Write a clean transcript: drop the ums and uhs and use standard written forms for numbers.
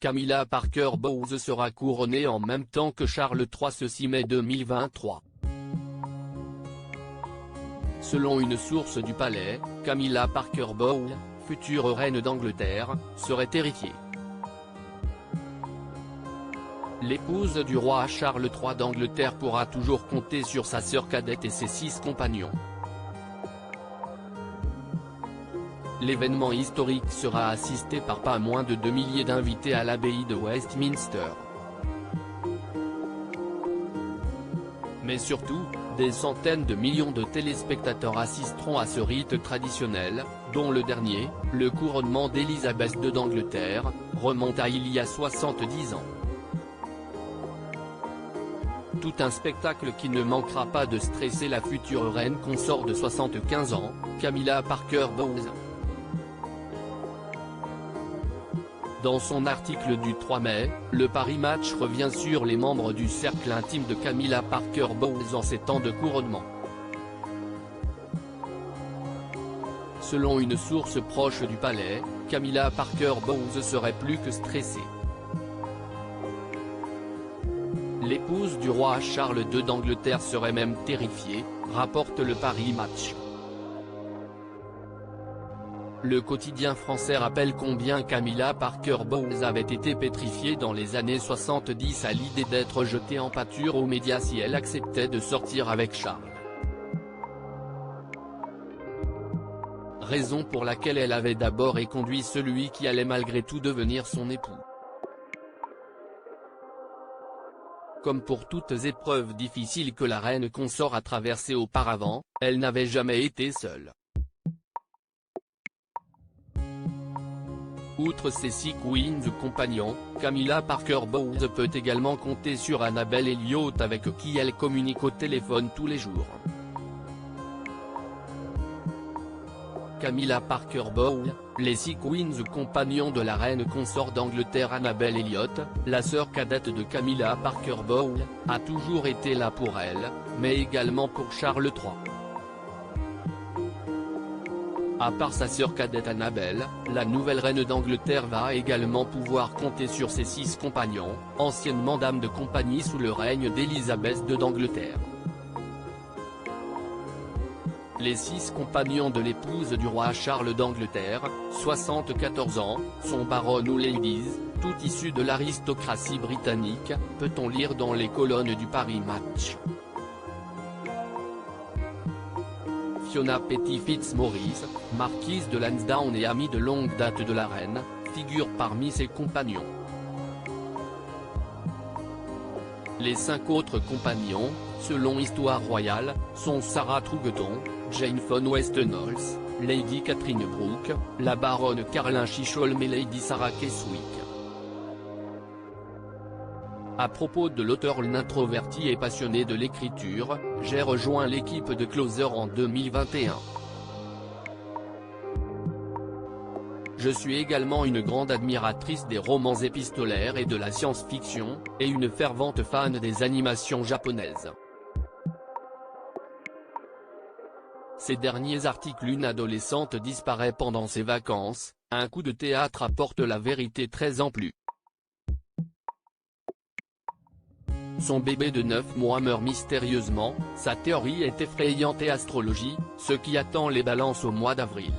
Camilla Parker Bowles sera couronnée en même temps que Charles III ce 6 mai 2023. Selon une source du palais, Camilla Parker Bowles, future reine d'Angleterre, serait terrifiée. L'épouse du roi Charles III d'Angleterre pourra toujours compter sur sa sœur cadette et ses 6 compagnons. L'événement historique sera assisté par pas moins de 2 milliers d'invités à l'abbaye de Westminster. Mais surtout, des centaines de millions de téléspectateurs assisteront à ce rite traditionnel, dont le dernier, le couronnement d'Élisabeth II d'Angleterre, remonte à il y a 70 ans. Tout un spectacle qui ne manquera pas de stresser la future reine consort de 75 ans, Camilla Parker Bowles. Dans son article du 3 mai, le Paris Match revient sur les membres du cercle intime de Camilla Parker Bowles en ces temps de couronnement. Selon une source proche du palais, Camilla Parker Bowles serait plus que stressée. L'épouse du roi Charles II d'Angleterre serait même terrifiée, rapporte le Paris Match. Le quotidien français rappelle combien Camilla Parker Bowles avait été pétrifiée dans les années 70 à l'idée d'être jetée en pâture aux médias si elle acceptait de sortir avec Charles. Raison pour laquelle elle avait d'abord éconduit celui qui allait malgré tout devenir son époux. Comme pour toutes épreuves difficiles que la reine consort a traversées auparavant, elle n'avait jamais été seule. Outre ses 6 queens compagnons, Camilla Parker Bowles peut également compter sur Annabel Elliott avec qui elle communique au téléphone tous les jours. Camilla Parker Bowles, les 6 queens compagnons de la reine consort d'Angleterre Annabel Elliott, la sœur cadette de Camilla Parker Bowles, a toujours été là pour elle, mais également pour Charles III. À part sa sœur cadette Annabel, la nouvelle reine d'Angleterre va également pouvoir compter sur ses 6 compagnons, anciennement dames de compagnie sous le règne d'Élisabeth II d'Angleterre. Les 6 compagnons de l'épouse du roi Charles d'Angleterre, 74 ans, sont baronnes ou ladies, toutes issues de l'aristocratie britannique, peut-on lire dans les colonnes du Paris Match. Fiona Petty-Fitzmaurice, marquise de Lansdowne et amie de longue date de la reine, figure parmi ses compagnons. Les 5 autres compagnons, selon Histoire royale, sont Sarah Trougeton, Jane von Westenholz, Lady Catherine Brooke, la baronne Caroline Chicholm et Lady Sarah Keswick. À propos de l'auteur introverti et passionné de l'écriture, j'ai rejoint l'équipe de Closer en 2021. Je suis également une grande admiratrice des romans épistolaires et de la science-fiction, et une fervente fan des animations japonaises. Ces derniers articles. Une adolescente disparaît pendant ses vacances, un coup de théâtre apporte la vérité très amplue. Son bébé de 9 mois meurt mystérieusement, sa théorie est effrayante et astrologie, ce qui attend les balances au mois d'avril.